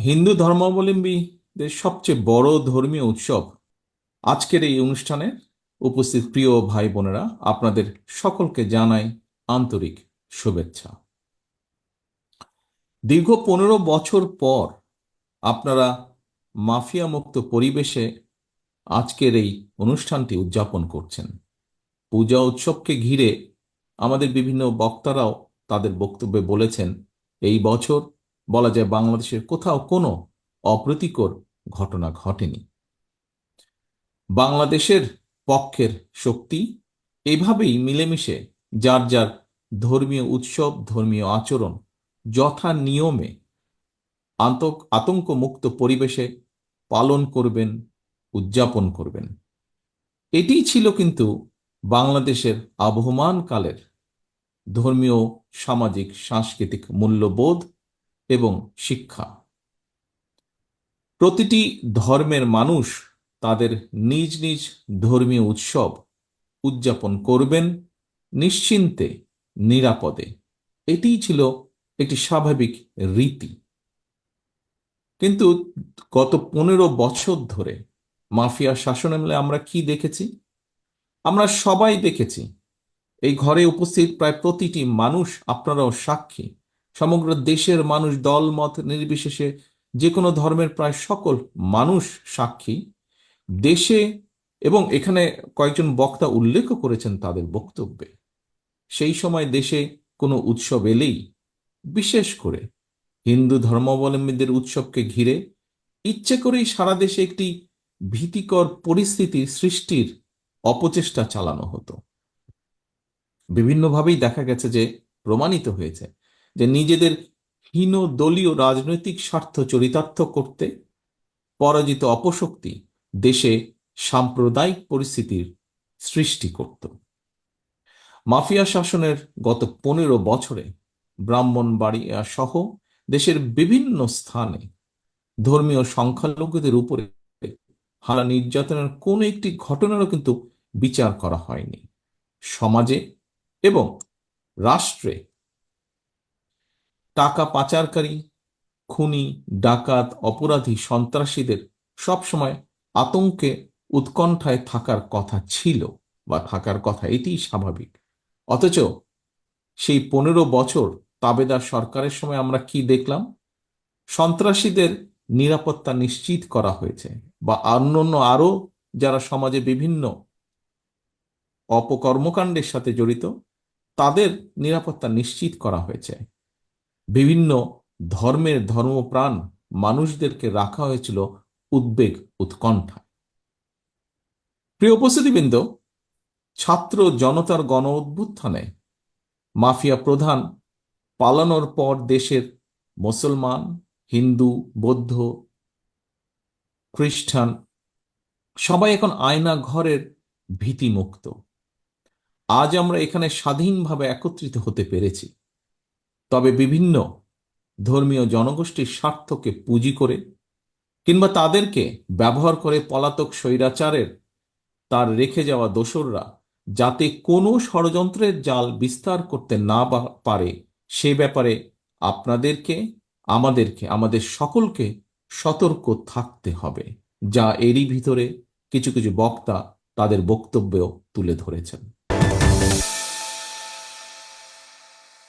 হিন্দু ধর্মাবলম্বীদের সবচেয়ে বড় ধর্মীয় উৎসব আজকের এই অনুষ্ঠানে উপস্থিত প্রিয় ভাই বোনেরা, আপনাদের সকলকে জানাই আন্তরিক শুভেচ্ছা। দীর্ঘ 15 বছর পর আপনারা মাফিয়া মুক্ত পরিবেশে আজকের এই অনুষ্ঠানটি উদযাপন করছেন। পূজা উৎসবকে ঘিরে আমাদের বিভিন্ন বক্তারাও তাদের বক্তব্যে বলেছেন, এই বছর বলা যায় বাংলাদেশের কোথাও কোনো অপ্রীতিকর ঘটনা ঘটেনি। বাংলাদেশের পক্ষের শক্তি এভাবেই মিলেমিশে যার যার ধর্মীয় উৎসব, ধর্মীয় আচরণ যথা নিয়মে আতঙ্ক মুক্ত পরিবেশে পালন করবেন, উদযাপন করবেন। এটিই ছিল কিন্তু বাংলাদেশের আবহমান কালের ধর্মীয়, সামাজিক, সাংস্কৃতিক মূল্যবোধ এবং শিক্ষা। প্রতিটি ধর্মের মানুষ তাদের নিজ নিজ ধর্মীয় উৎসব উদযাপন করবেন নিশ্চিন্তে, নিরাপদে। এটিই ছিল একটি স্বাভাবিক রীতি। কিন্তু গত 15 বছর ধরে মাফিয়া শাসনামলে আমরা কি দেখেছি? আমরা সবাই দেখেছি, এই ঘরে উপস্থিত প্রায় প্রতিটি মানুষ, আপনারাও সাক্ষী, সমগ্র দেশের মানুষ দল মত নির্বিশেষে যে কোনো ধর্মের প্রায় সকল মানুষ সাক্ষী। দেশে, এবং এখানে কয়েকজন বক্তা উল্লেখ করেছেন তাদের বক্তব্যে, সেই সময় দেশে কোনো উৎসব এলেই, বিশেষ করে হিন্দু ধর্মাবলম্বীদের উৎসবকে ঘিরে ইচ্ছে করেই সারা দেশে একটি ভীতিকর পরিস্থিতি সৃষ্টির অপচেষ্টা চালানো হতো। বিভিন্নভাবেই দেখা গেছে, যে প্রমাণিত হয়েছে যে নিজেদের হীন দলীয় রাজনৈতিক স্বার্থ চরিতার্থ করতে পরাজিত অপশক্তি দেশে সাম্প্রদায়িক পরিস্থিতির সৃষ্টি করত। মাফিয়া শাসনের গত 15 বছরে ব্রাহ্মণবাড়িয়া সহ দেশের বিভিন্ন স্থানে ধর্মীয় সংখ্যালঘুদের উপরে হানা নির্যাতনের কোনো একটি ঘটনারও কিন্তু বিচার করা হয়নি। সমাজে এবং রাষ্ট্রে টাকা পাচারকারী, খুনি, ডাকাত, অপরাধী, সন্ত্রাসীদের সবসময় আতঙ্কে, উৎকণ্ঠায় থাকার কথা ছিল বা থাকার কথা, এটিই স্বাভাবিক। অথচ সেই 15 বছর তাবেদার সরকারের সময় আমরা কি দেখলাম? সন্ত্রাসীদের নিরাপত্তা নিশ্চিত করা হয়েছে, বা অন্যান্য আরো যারা সমাজে বিভিন্ন অপকর্মকাণ্ডের সাথে জড়িত তাদের নিরাপত্তা নিশ্চিত করা হয়েছে। বিভিন্ন ধর্মের ধর্মপ্রাণ মানুষদেরকে রাখা হয়েছিল উদ্বেগ, উৎকণ্ঠা। প্রিয় উপস্থিতিবৃন্দ, ছাত্র জনতার গণ অভ্যুত্থানে মাফিয়া প্রধান পালানোর পর দেশের মুসলমান, হিন্দু, বৌদ্ধ, খ্রিস্টান সবাই এখন আয়না ঘরের ভীতিমুক্ত। আজ আমরা এখানে স্বাধীনভাবে একত্রিত হতে পেরেছি। তবে বিভিন্ন ধর্মীয় জনগোষ্ঠীর স্বার্থকে পুঁজি করে কিংবা তাদেরকে ব্যবহার করে পলাতক স্বৈরাচারের তার রেখে যাওয়া দোসররা যাতে কোনো ষড়যন্ত্রের জাল বিস্তার করতে না পারে, সে ব্যাপারে আপনাদেরকে, আমাদেরকে, আমাদের সকলকে সতর্ক থাকতে হবে, যা এরই ভিতরে কিছু কিছু বক্তা তাদের বক্তব্যেও তুলে ধরেছেন।